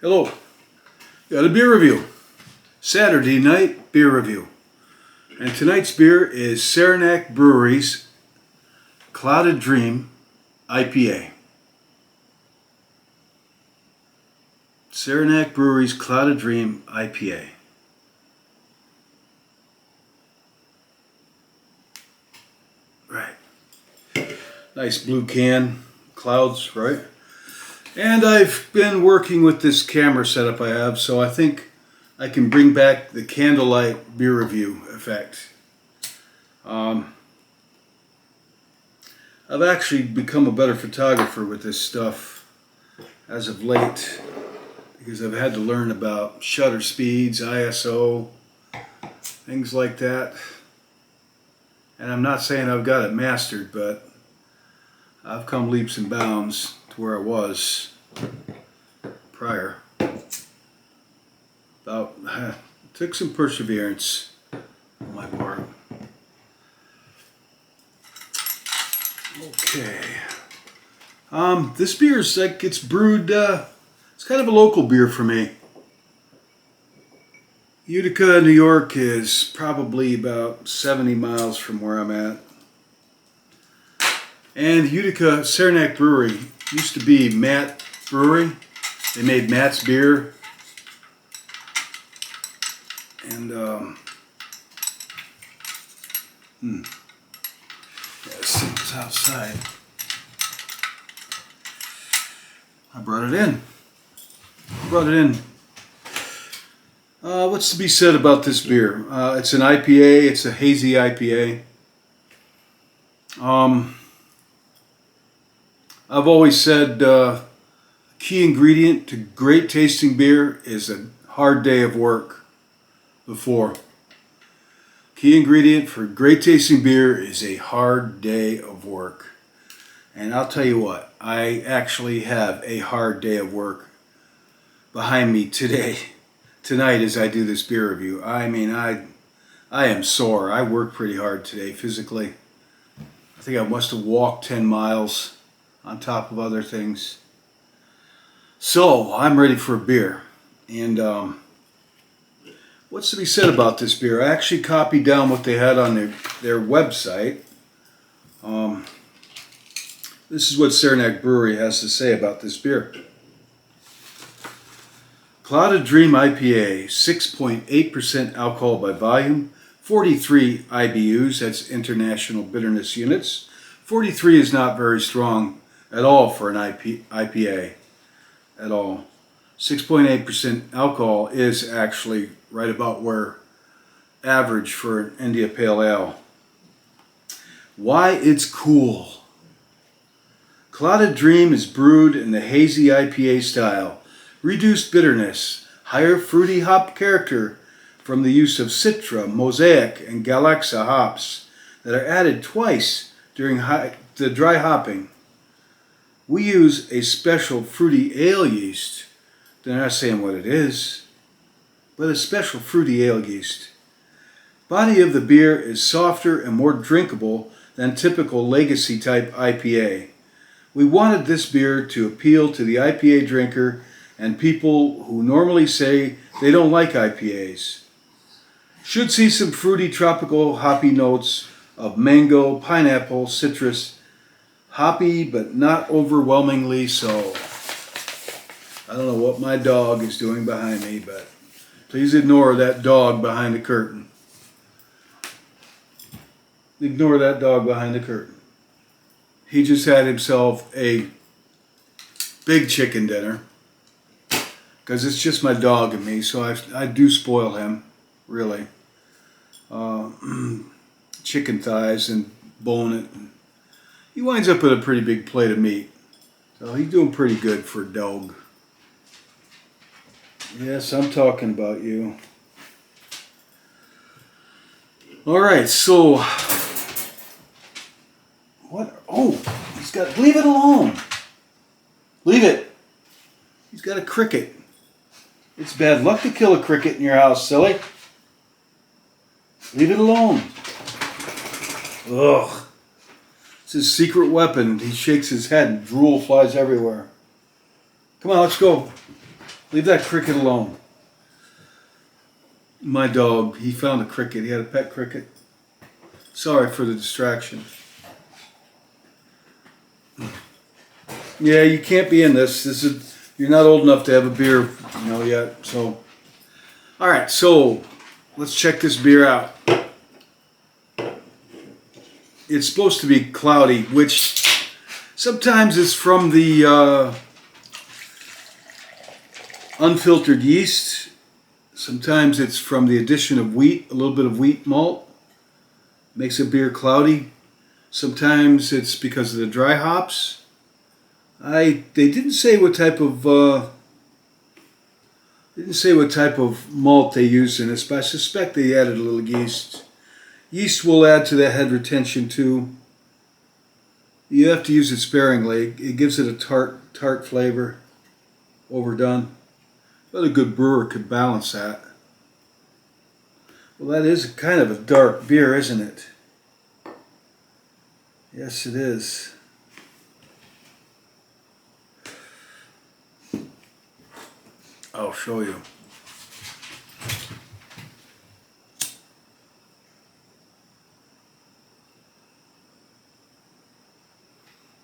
Hello, got a beer review. Saturday night beer review. And tonight's beer is Saranac Brewery's Clouded Dream IPA. Saranac Brewery's Clouded Dream IPA. Right. Nice blue can, clouds, right? And I've been working with this camera setup I have, so I think I can bring back the candlelight beer review effect. I've actually become a better photographer with this stuff as of late, because I've had to learn about shutter speeds, ISO, things like that. And I'm not saying I've got it mastered, but I've come leaps and bounds to where I was prior. Took some perseverance on my part. Okay. This beer is like, it's brewed, it's kind of a local beer for me. Utica, New York is probably about 70 miles from where I'm at. And Utica, Saranac Brewery used to be Matt Brewery. They made Matt's beer. And, yes, it was outside. I brought it in. What's to be said about this beer? It's an IPA. It's a hazy IPA. I've always said key ingredient to great tasting beer is a hard day of work before. Key ingredient for great tasting beer is a hard day of work. And I'll tell you what, I actually have a hard day of work behind me tonight as I do this beer review. I mean, I am sore. I worked pretty hard today physically. I think I must have walked 10 miles on top of other things. So I'm ready for a beer. And what's to be said about this beer? I actually copied down what they had on their website. This is what Saranac Brewery has to say about this beer. Clouded Dream IPA, 6.8% alcohol by volume, 43 IBUs, that's International Bitterness Units. 43 is not very strong at all for an IPA, at all. 6.8% alcohol is actually right about where average for an India Pale Ale. Why it's cool. Clouded Dream is brewed in the hazy IPA style. Reduced bitterness, higher fruity hop character from the use of Citra, Mosaic, and Galaxa hops that are added twice during the dry hopping. We use a special fruity ale yeast. They're not saying what it is, but a special fruity ale yeast. Body of the beer is softer and more drinkable than typical legacy type IPA. We wanted this beer to appeal to the IPA drinker and people who normally say they don't like IPAs. Should see some fruity tropical hoppy notes of mango, pineapple, citrus, hoppy but not overwhelmingly so. I don't know what my dog is doing behind me, but please ignore that dog behind the curtain. Ignore that dog behind the curtain. He just had himself a big chicken dinner, because it's just my dog and me, so I do spoil him, really. Chicken thighs and bone it. He winds up with a pretty big plate of meat, so he's doing pretty good for a dog. Yes, I'm talking about you. All right, so what? Oh, he's got. Leave it alone. Leave it. He's got a cricket. It's bad luck to kill a cricket in your house, silly. Leave it alone. Ugh. It's his secret weapon. He shakes his head and drool flies everywhere. Come on, let's go. Leave that cricket alone. My dog, he found a cricket. He had a pet cricket. Sorry for the distraction. Yeah, you can't be in this. You're not old enough to have a beer, yet. So, all right. So, let's check this beer out. It's supposed to be cloudy, which sometimes is from the unfiltered yeast. Sometimes it's from the addition of wheat, a little bit of wheat malt. Makes a beer cloudy. Sometimes it's because of the dry hops. They didn't say what type of malt they used in this, but I suspect they added a little yeast. Yeast will add to that head retention too. You have to use it sparingly. It gives it a tart flavor, overdone. But a good brewer could balance that. Well, that is kind of a dark beer, isn't it? Yes, it is. I'll show you.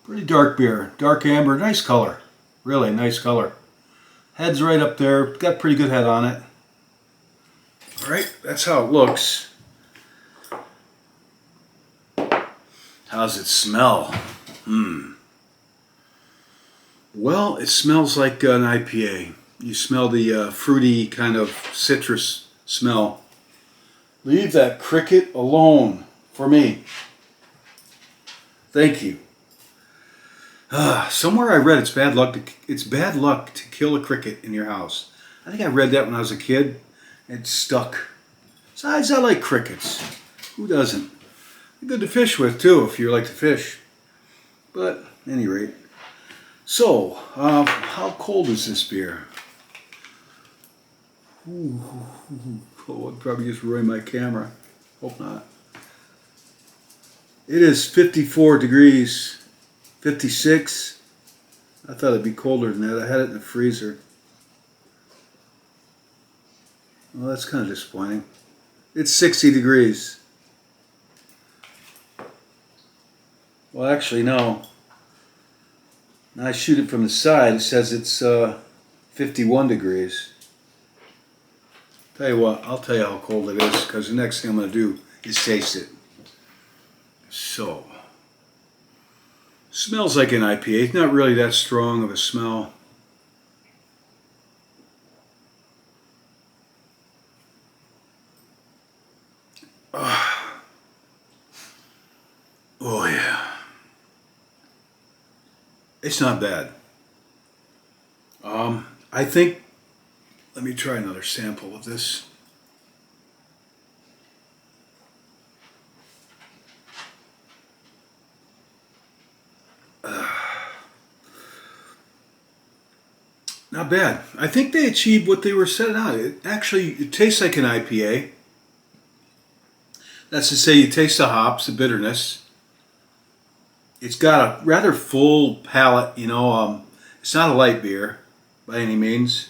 Pretty dark beer. Dark amber. Nice color. Really nice color. Head's right up there. Got pretty good head on it. Alright, that's how it looks. How's it smell? Well, it smells like an IPA. You smell the fruity kind of citrus smell. Leave that cricket alone for me. Thank you. Somewhere I read it's bad luck to kill a cricket in your house. I think I read that when I was a kid. It stuck. Besides, I like crickets. Who doesn't? They're good to fish with too, if you like to fish. But at any rate. So, how cold is this beer? Oh, I'd probably just ruin my camera. Hope not. It is 54 degrees. 56. I thought it'd be colder than that. I had it in the freezer. Well, that's kind of disappointing. It's 60 degrees. Well, actually, no. Now I shoot it from the side. It says it's 51 degrees. Tell you what, I'll tell you how cold it is, because the next thing I'm going to do is taste it. So, smells like an IPA. It's not really that strong of a smell. Oh yeah. It's not bad. I think, let me try another sample of this. Not bad. I think they achieved what they were setting out. It tastes like an IPA. That's to say, you taste the hops, the bitterness. It's got a rather full palate, it's not a light beer by any means.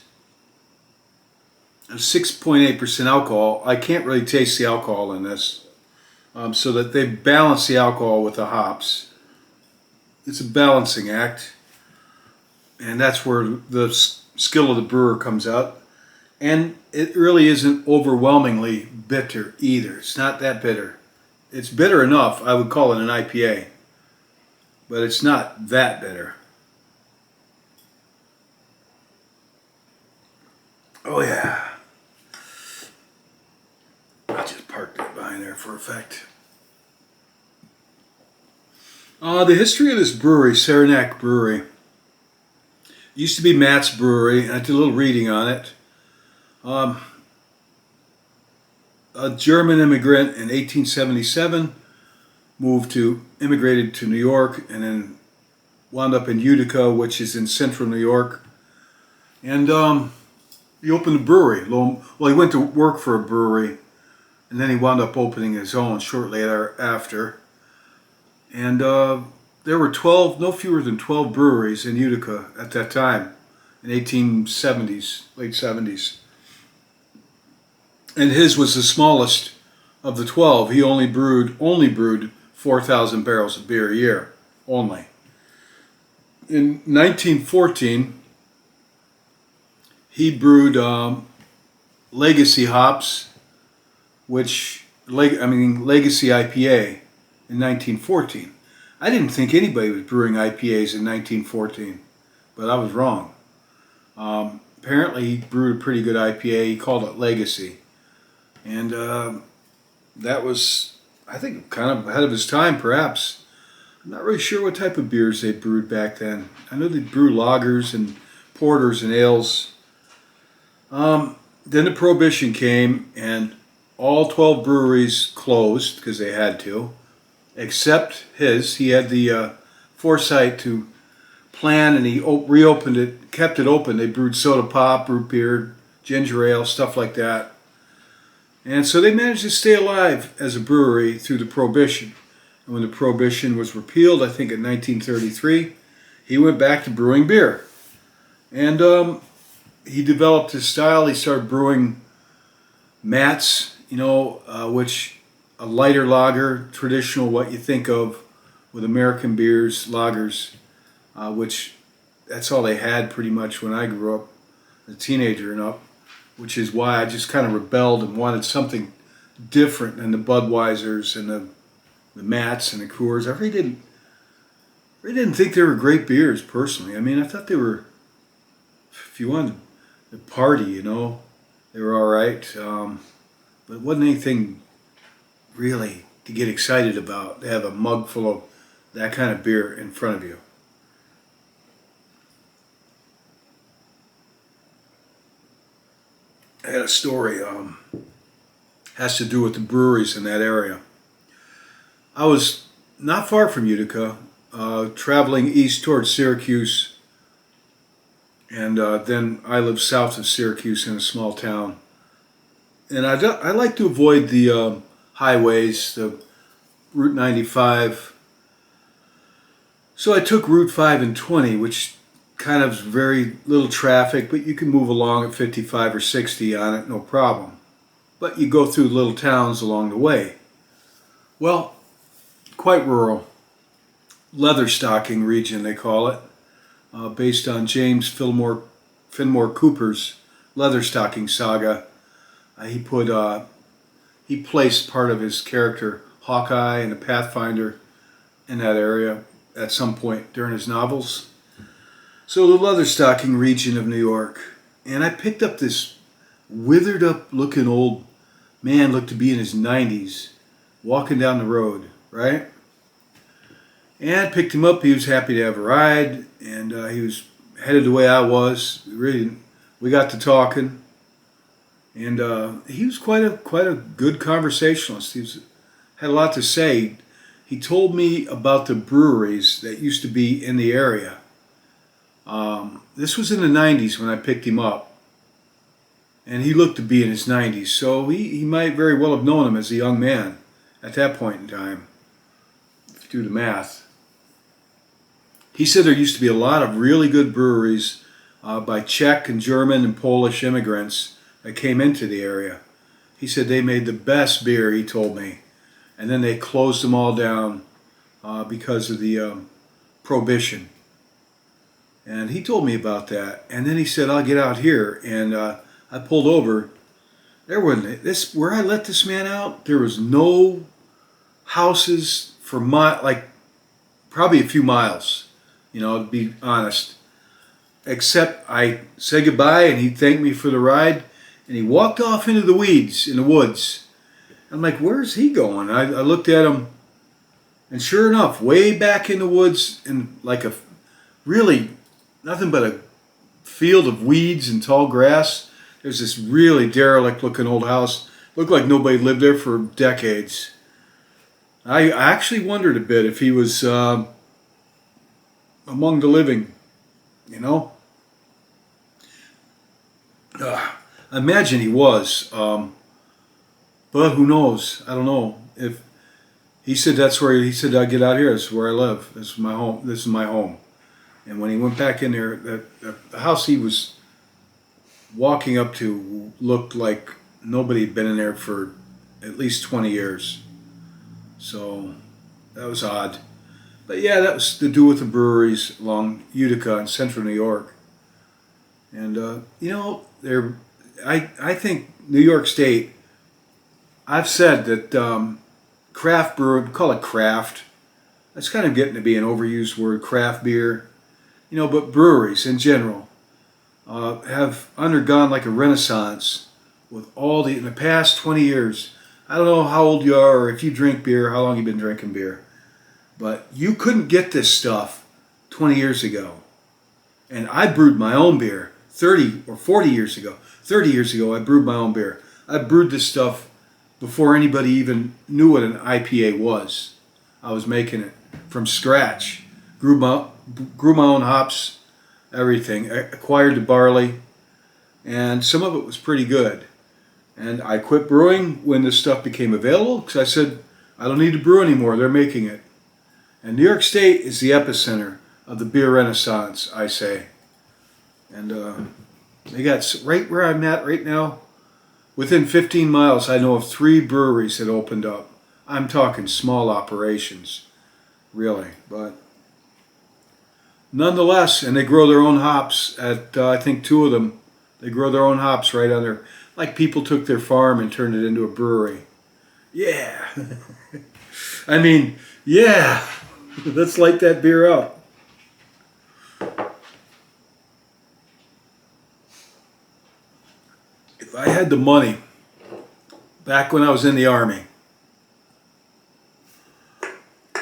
6.8% alcohol. I can't really taste the alcohol in this. So that they balance the alcohol with the hops. It's a balancing act. And that's where the skill of the brewer comes out. And it really isn't overwhelmingly bitter either. It's not that bitter. It's bitter enough. I would call it an IPA. But it's not that bitter. Oh yeah. I just parked that behind there for effect. The history of this brewery, Saranac Brewery, used to be Matt's Brewery, and I did a little reading on it. A German immigrant in 1877 immigrated to New York, and then wound up in Utica, which is in central New York. And he opened a brewery. Well, he went to work for a brewery, and then he wound up opening his own shortly after. And there were no fewer than 12 breweries in Utica at that time, in 1870s, late 70s. And his was the smallest of the 12. He only brewed 4,000 barrels of beer a year, only. In 1914, he brewed Legacy hops, Legacy IPA in 1914. I didn't think anybody was brewing IPAs in 1914, but I was wrong. Apparently, he brewed a pretty good IPA. He called it Legacy. And that was, I think, kind of ahead of his time, perhaps. I'm not really sure what type of beers they brewed back then. I know they brewed lagers and porters and ales. Then the Prohibition came, and all 12 breweries closed because they had to, except his. He had the foresight to plan, and he reopened it, kept it open. They brewed soda pop, root beer, ginger ale, stuff like that. And so they managed to stay alive as a brewery through the Prohibition. And when the Prohibition was repealed, I think in 1933, he went back to brewing beer. And he developed his style. He started brewing mats, which a lighter lager, traditional, what you think of with American beers, lagers, which that's all they had pretty much when I grew up, as a teenager and up, which is why I just kind of rebelled and wanted something different than the Budweisers and the Mats and the Coors. I really didn't think they were great beers, personally. I mean, I thought they were, if you wanted to party, they were all right. But it wasn't anything really to get excited about, to have a mug full of that kind of beer in front of you. I had a story, has to do with the breweries in that area. I was not far from Utica, traveling east towards Syracuse, and then I lived south of Syracuse in a small town. And I like to avoid the highways, the Route 95. So I took Route 5 and 20, which kind of very little traffic, but you can move along at 55 or 60 on it, no problem. But you go through little towns along the way. Well, quite rural. Leatherstocking region, they call it, based on James Fenimore Cooper's Leatherstocking saga. He placed part of his character, Hawkeye and the Pathfinder, in that area at some point during his novels. So the Leatherstocking region of New York. And I picked up this withered up looking old man, looked to be in his 90s, walking down the road, right? And I picked him up. He was happy to have a ride, and he was headed the way I was. We got to talking, and he was quite a good conversationalist. Had a lot to say. He told me about the breweries that used to be in the area. This was in the 90s when I picked him up. And he looked to be in his 90s, so he might very well have known him as a young man at that point in time, if you do the math. He said there used to be a lot of really good breweries by Czech and German and Polish immigrants that came into the area. He said they made the best beer, he told me. And then they closed them all down because of the Prohibition. And he told me about that. And then he said, I'll get out here. And I pulled over. There wasn't where I let this man out, there was no houses for probably a few miles, to be honest. Except I said goodbye and he thanked me for the ride. And he walked off into the weeds in the woods. I'm like, where's he going? I looked at him, and sure enough, way back in the woods, in really nothing but a field of weeds and tall grass, there's this really derelict looking old house. Looked like nobody lived there for decades. I actually wondered a bit if he was among the living, I imagine he was. But who knows? I don't know. If he said he said, I get out here, this is where I live. This is my home. And when he went back in there, the house he was walking up to looked like nobody had been in there for at least 20 years. So that was odd. But yeah, that was to do with the breweries along Utica and central New York. And, I think New York State, I've said that craft brew, call it craft. That's kind of getting to be an overused word, craft beer. But breweries in general have undergone like a renaissance with in the past 20 years. I don't know how old you are or if you drink beer, how long you've been drinking beer. But you couldn't get this stuff 20 years ago. And I brewed my own beer 30 or 40 years ago. 30 years ago, I brewed my own beer. I brewed this stuff before anybody even knew what an IPA was. I was making it from scratch. Grew my own hops, everything. I acquired the barley, and some of it was pretty good. And I quit brewing when this stuff became available because I said, I don't need to brew anymore. They're making it. And New York State is the epicenter of the beer renaissance, I say. And they got right where I'm at right now. Within 15 miles, I know of 3 breweries that opened up. I'm talking small operations, really. But nonetheless, and they grow their own hops at, I think 2 of them, they grow their own hops right on their, like people took their farm and turned it into a brewery. Yeah. I mean, yeah. Let's light that beer up. If I had the money, back when I was in the Army,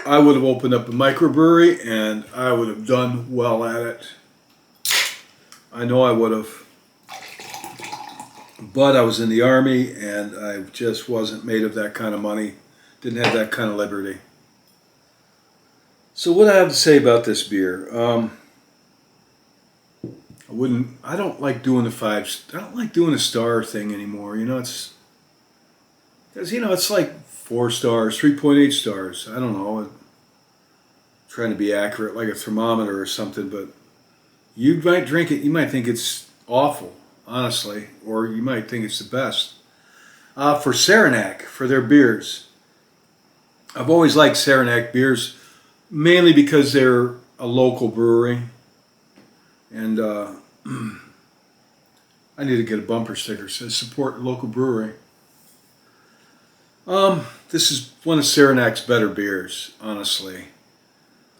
I would have opened up a microbrewery and I would have done well at it. I know I would have. But I was in the Army and I just wasn't made of that kind of money. Didn't have that kind of liberty. So what I have to say about this beer, I don't like doing I don't like doing the star thing anymore. Because it's like 4 stars, 3.8 stars. I don't know. I'm trying to be accurate like a thermometer or something, but you might drink it, you might think it's awful, honestly, or you might think it's the best. For Saranac, for their beers, I've always liked Saranac beers, mainly because they're a local brewery, and I need to get a bumper sticker that says support local brewery. This is one of Saranac's better beers, honestly.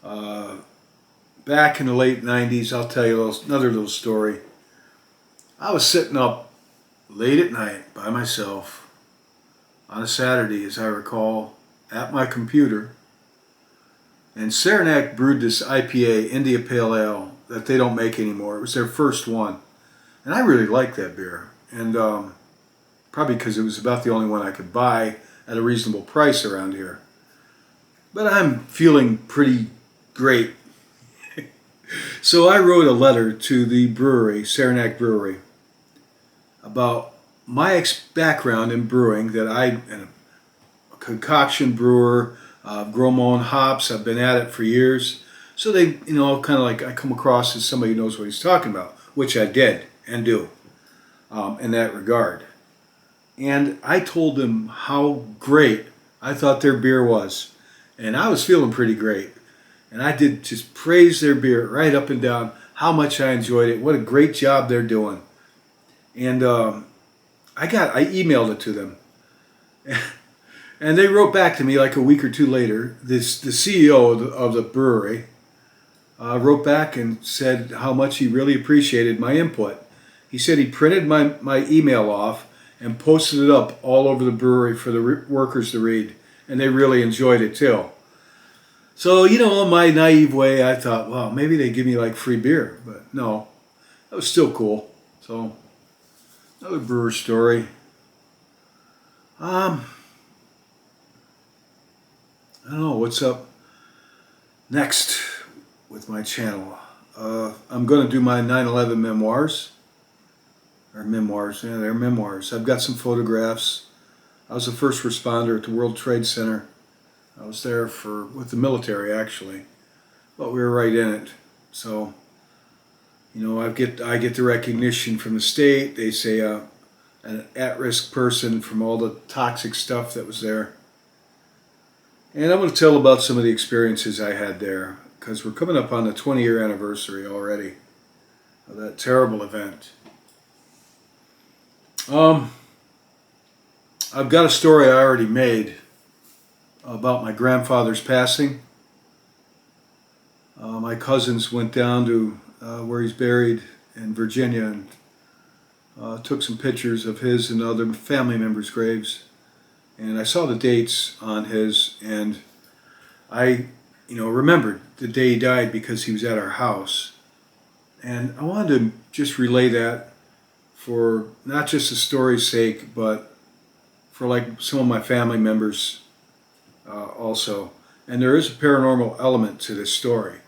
Back in the late 90s, I'll tell you another little story. I was sitting up late at night by myself on a Saturday, as I recall, at my computer. And Saranac brewed this IPA, India Pale Ale, that they don't make anymore. It was their first one. And I really liked that beer. And probably because it was about the only one I could buy at a reasonable price around here. But I'm feeling pretty great. So I wrote a letter to the brewery, Saranac Brewery, about my background in brewing, that I'm a concoction brewer, grow my own hops, I've been at it for years. So they, kind of like I come across as somebody who knows what he's talking about, which I did and do in that regard. And I told them how great I thought their beer was. And I was feeling pretty great. And I did just praise their beer right up and down, how much I enjoyed it, what a great job they're doing. And I emailed it to them. And they wrote back to me like a week or two later. The CEO of the brewery wrote back and said how much he really appreciated my input. He said he printed my email off and posted it up all over the brewery for the workers to read, and they really enjoyed it too. So, in my naive way, I thought, well, maybe they give me like free beer, but no, that was still cool. So, another brewer story. I don't know what's up next with my channel. I'm going to do my 9/11 memoirs. Or memoirs, yeah, they're memoirs. I've got some photographs. I was a first responder at the World Trade Center. I was there with the military, actually. But we were right in it. So, I get the recognition from the state. They say an at-risk person from all the toxic stuff that was there. And I'm going to tell about some of the experiences I had there because we're coming up on the 20-year anniversary already of that terrible event. I've got a story I already made about my grandfather's passing. My cousins went down to where he's buried in Virginia and took some pictures of his and other family members' graves. And I saw the dates on his, and I, remembered the day he died because he was at our house. And I wanted to just relay that for not just the story's sake, but for like some of my family members also. And there is a paranormal element to this story,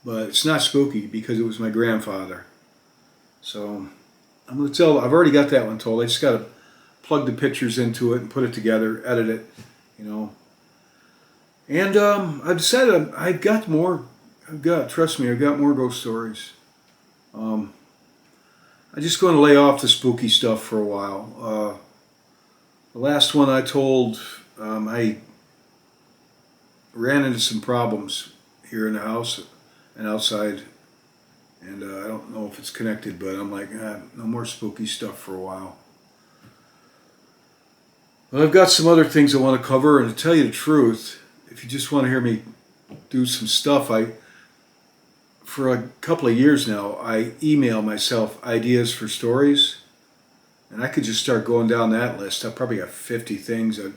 but it's not spooky because it was my grandfather. So I'm going to tell, I've already got that one told. I just got to plug the pictures into it and put it together, edit it, And I've decided I've got more. Trust me, I've got more ghost stories. I'm just going to lay off the spooky stuff for a while. The last one I told, I ran into some problems here in the house and outside, and I don't know if it's connected, but I'm like, no more spooky stuff for a while. But I've got some other things I want to cover, and to tell you the truth, if you just want to hear me do some stuff, for a couple of years now, I email myself ideas for stories, and I could just start going down that list. I probably have 50 things that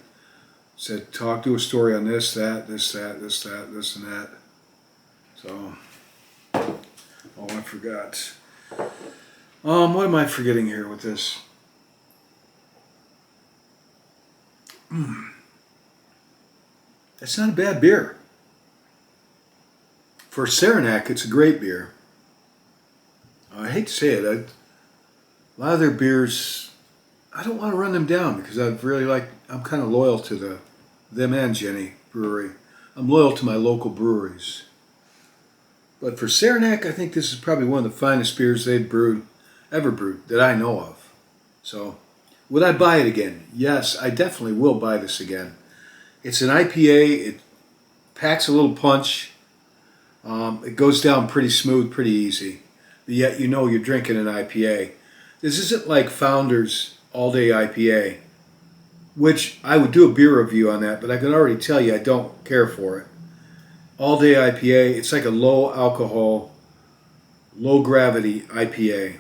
said, do a story on this, that, this, that, this, that, this, and that. So, oh, I forgot. What am I forgetting here with this? It's not a bad beer. For Saranac, it's a great beer. I hate to say it, a lot of their beers, I don't want to run them down because I'm kind of loyal to them and Jenny Brewery. I'm loyal to my local breweries. But for Saranac, I think this is probably one of the finest beers they've ever brewed, that I know of. So, would I buy it again? Yes, I definitely will buy this again. It's an IPA. It packs a little punch. It goes down pretty smooth, pretty easy. But yet you're drinking an IPA. This isn't like Founder's All Day IPA, which I would do a beer review on that, but I can already tell you I don't care for it. All Day IPA, it's like a low alcohol, low gravity IPA.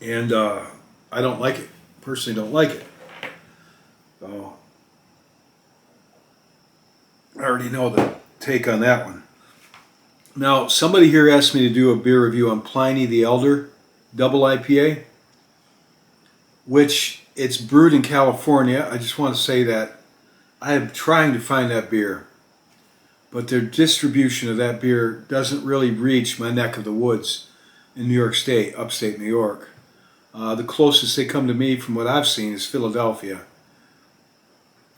And I don't like it. Personally don't like it. So I already know the take on that one. Now, somebody here asked me to do a beer review on Pliny the Elder Double IPA, which it's brewed in California. I just want to say that I am trying to find that beer, but their distribution of that beer doesn't really reach my neck of the woods in New York State, upstate New York. The closest they come to me from what I've seen is Philadelphia.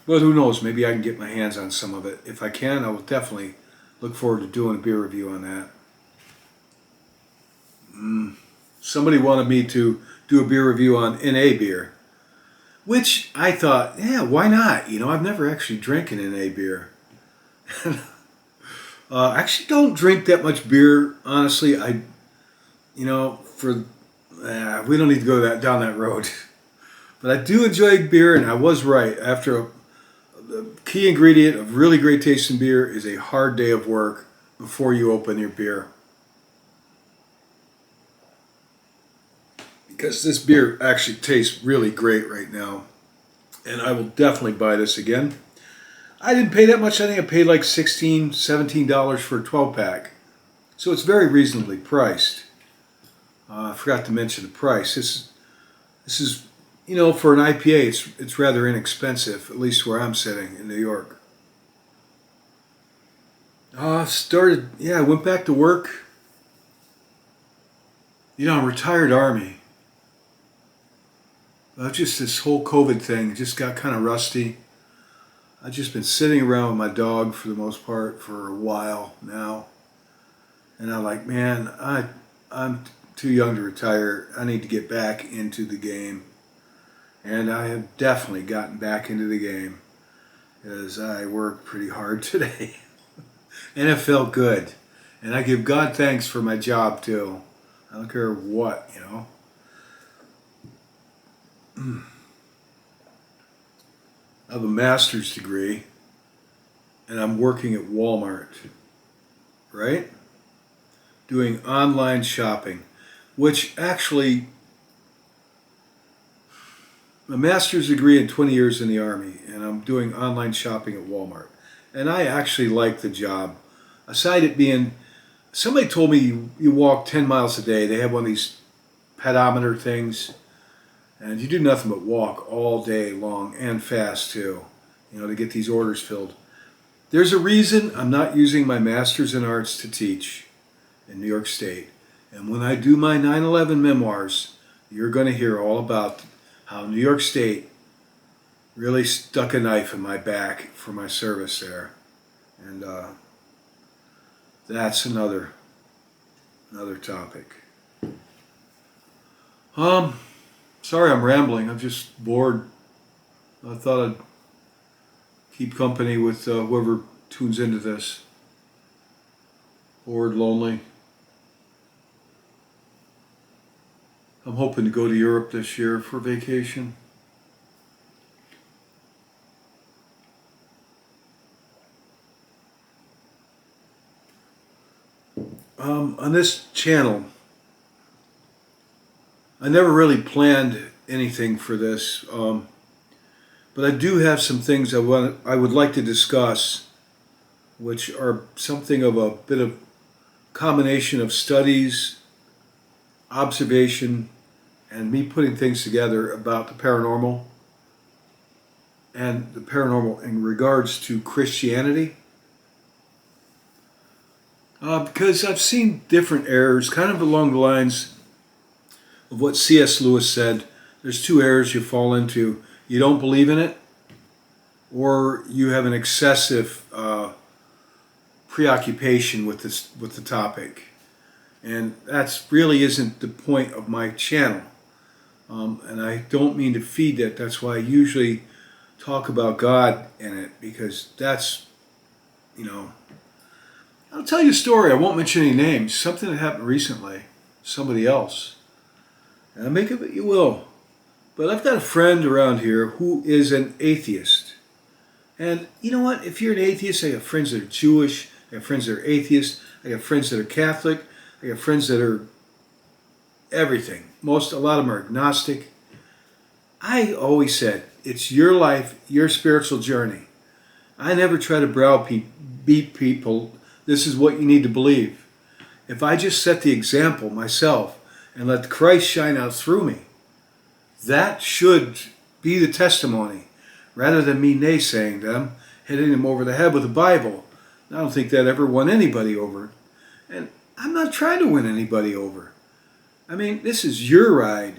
But who knows, maybe I can get my hands on some of it. If I can, I will definitely look forward to doing a beer review on that. Somebody wanted me to do a beer review on NA beer, which I thought, yeah, why not? I've never actually drank an NA beer. I actually don't drink that much beer, honestly. We don't need to go down that road. But I do enjoy beer, and I was right. The key ingredient of really great tasting beer is a hard day of work before you open your beer. Because this beer actually tastes really great right now. And I will definitely buy this again. I didn't pay that much. I think I paid like $16, $17 for a 12-pack. So it's very reasonably priced. I forgot to mention the price. This is for an IPA, it's rather inexpensive, at least where I'm sitting in New York. I went back to work. I'm retired Army. Just this whole COVID thing just got kind of rusty. I've just been sitting around with my dog for the most part for a while now. And I'm like, man, I'm too young to retire. I need to get back into the game. And I have definitely gotten back into the game as I worked pretty hard today. And it felt good. And I give God thanks for my job too. I don't care what, you know. I have a master's degree and I'm working at Walmart, right? Doing online shopping, which actually, a master's degree and 20 years in the Army, and I'm doing online shopping at Walmart. And I actually like the job. Aside it being, somebody told me you walk 10 miles a day. They have one of these pedometer things, and you do nothing but walk all day long and fast too, you know, to get these orders filled. There's a reason I'm not using my master's in arts to teach in New York State. And when I do my 9/11 memoirs, you're going to hear all about how New York State really stuck a knife in my back for my service there. And that's another topic. Sorry I'm rambling. I'm just bored. I thought I'd keep company with whoever tunes into this. Bored, lonely. I'm hoping to go to Europe this year for vacation. On this channel, I never really planned anything for this, but I do have some things I would like to discuss, which are something of a bit of combination of studies, observation, and me putting things together about the paranormal, and the paranormal in regards to Christianity. Because I've seen different errors, kind of along the lines of what C.S. Lewis said. There's two errors you fall into. You don't believe in it, or you have an excessive preoccupation with the topic. And that's really isn't the point of my channel. And I don't mean to feed that. That's why I usually talk about God in it, because that's, you know, I'll tell you a story. I won't mention any names. Something that happened recently. Somebody else. And make of it you will. But I've got a friend around here who is an atheist. And you know what? If you're an atheist, I have friends that are Jewish. I have friends that are atheists. I have friends that are Catholic. I have friends that are everything. A lot of them are agnostic. I always said, it's your life, your spiritual journey. I never try to browbeat people. This is what you need to believe. If I just set the example myself and let Christ shine out through me, that should be the testimony, rather than me naysaying them, hitting them over the head with the Bible. I don't think that ever won anybody over. And I'm not trying to win anybody over. I mean, this is your ride.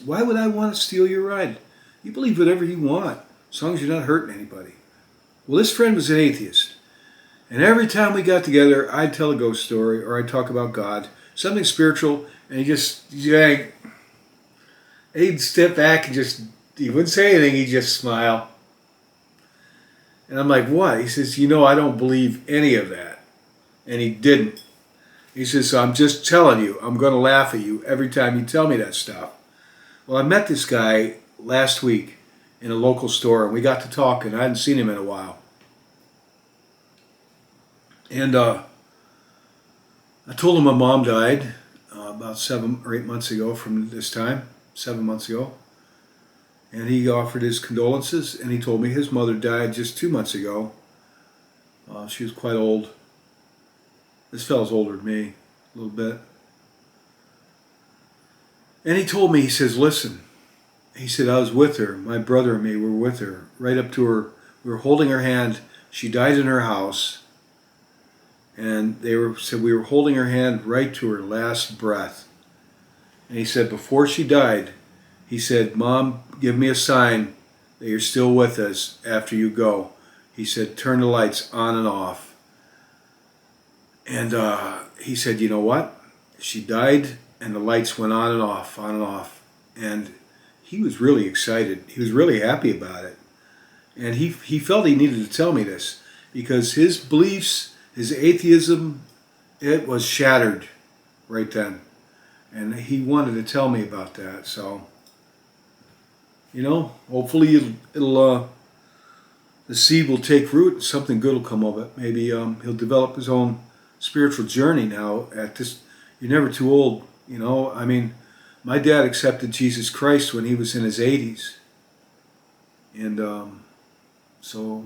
Why would I want to steal your ride? You believe whatever you want, as long as you're not hurting anybody. Well, this friend was an atheist. And every time we got together, I'd tell a ghost story or I'd talk about God, something spiritual, and he'd step back and he wouldn't say anything, he'd just smile. And I'm like, what? He says, I don't believe any of that. And he didn't. He says, so I'm just telling you, I'm going to laugh at you every time you tell me that stuff. Well, I met this guy last week in a local store, and we got to talk, and I hadn't seen him in a while. And I told him my mom died about 7 or 8 months ago from this time, 7 months ago. And he offered his condolences, and he told me his mother died just 2 months ago. She was quite old. This fellow's older than me, a little bit. And he told me, he says, listen, he said, I was with her. My brother and me were with her, right up to her. We were holding her hand. She died in her house. And said we were holding her hand right to her last breath. And he said, before she died, he said, Mom, give me a sign that you're still with us after you go. He said, turn the lights on and off. And he said, you know what? She died and the lights went on and off, on and off. And he was really excited. He was really happy about it. And he felt he needed to tell me this because his beliefs, his atheism, it was shattered right then. And he wanted to tell me about that. So, hopefully it'll the seed will take root and something good will come of it. Maybe he'll develop his own spiritual journey now at this. You're never too old, I mean, my dad accepted Jesus Christ when he was in his 80s. And so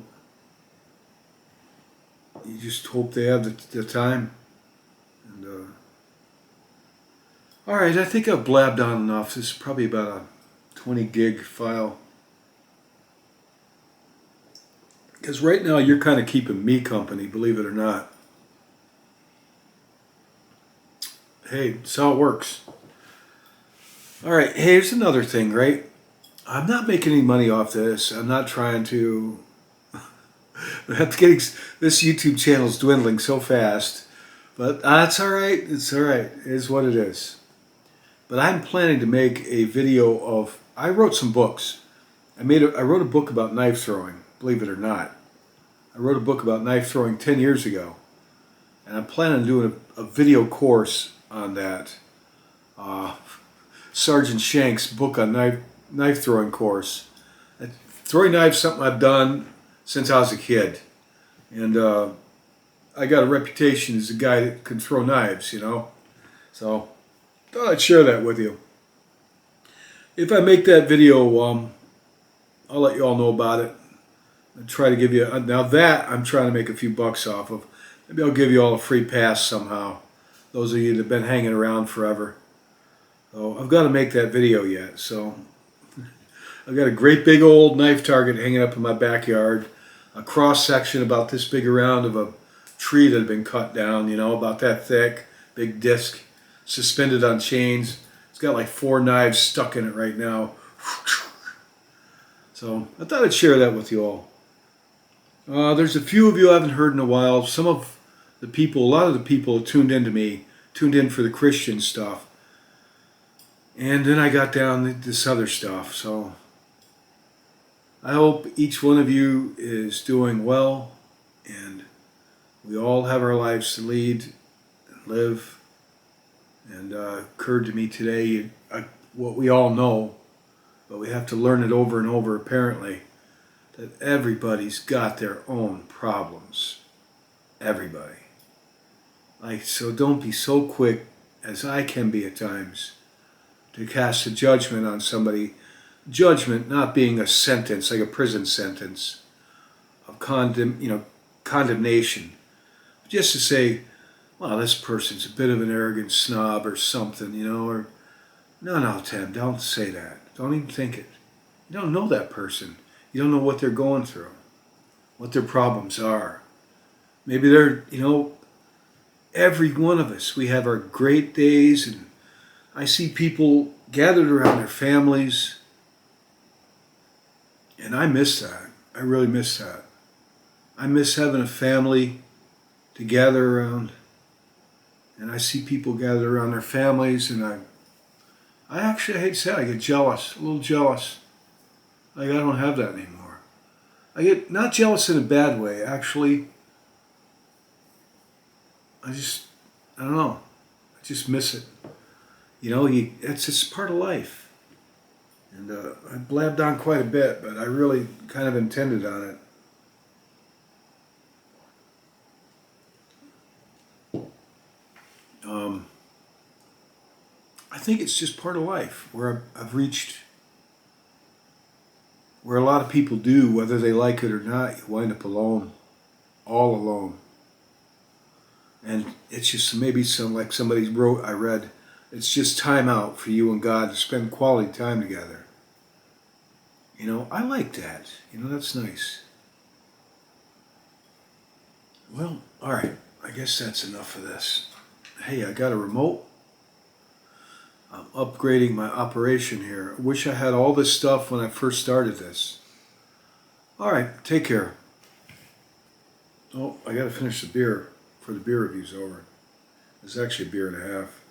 you just hope they have the time. And all right, I think I've blabbed on enough. This is probably about a 20 gig file. Because right now you're kind of keeping me company, believe it or not. Hey, that's how it works. All right, hey, here's another thing, right? I'm not making any money off this. I'm not trying to. This YouTube channel is dwindling so fast, but that's all right. It's all right. It is what it is. But I'm planning to make a video of. I wrote some books. I wrote a book about knife throwing. Believe it or not, I wrote a book about knife throwing 10 years ago, and I'm planning on doing a video course on that. Sergeant Shank's book on knife throwing course. Throwing knives is something I've done since I was a kid, and I got a reputation as a guy that can throw knives, So thought I'd share that with you. If I make that video, I'll let you all know about it. I'll try to give you now that I'm trying to make a few bucks off of. Maybe I'll give you all a free pass somehow. Those of you that have been hanging around forever. So I've got to make that video yet. So I've got a great big old knife target hanging up in my backyard. A cross section about this big around of a tree that had been cut down, about that thick, big disc, suspended on chains. It's got like 4 knives stuck in it right now. So I thought I'd share that with you all. There's a few of you I haven't heard in a while. A lot of the people tuned in for the Christian stuff. And then I got down to this other stuff. So I hope each one of you is doing well, and we all have our lives to lead and live. And occurred to me today what we all know, but we have to learn it over and over apparently, that everybody's got their own problems. Everybody. So don't be so quick, as I can be at times, to cast a judgment on somebody. Judgment not being a sentence, like a prison sentence of condemnation. Just to say, well, this person's a bit of an arrogant snob or something, or no, Tim, don't say that. Don't even think it. You don't know that person. You don't know what they're going through, what their problems are. Maybe they're, every one of us, we have our great days, and I see people gathered around their families, and I miss that. I really miss that. I miss having a family to gather around, and I see people gathered around their families, and I actually, I hate to say it, I get jealous, a little jealous. Like I don't have that anymore. I get not jealous in a bad way, actually. I don't know. I just miss it. It's just part of life. And I blabbed on quite a bit, but I really kind of intended on it. I think it's just part of life where I've reached, where a lot of people do, whether they like it or not, you wind up alone, all alone. And it's just maybe like somebody wrote, I read, it's just time out for you and God to spend quality time together. I like that. That's nice. Well, all right. I guess that's enough of this. Hey, I got a remote. I'm upgrading my operation here. I wish I had all this stuff when I first started this. All right. Take care. Oh, I got to finish the beer before the beer review's over. It's actually a beer and a half.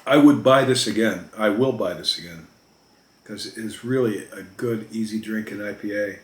I would buy this again. I will buy this again because it is really a good, easy drinking IPA.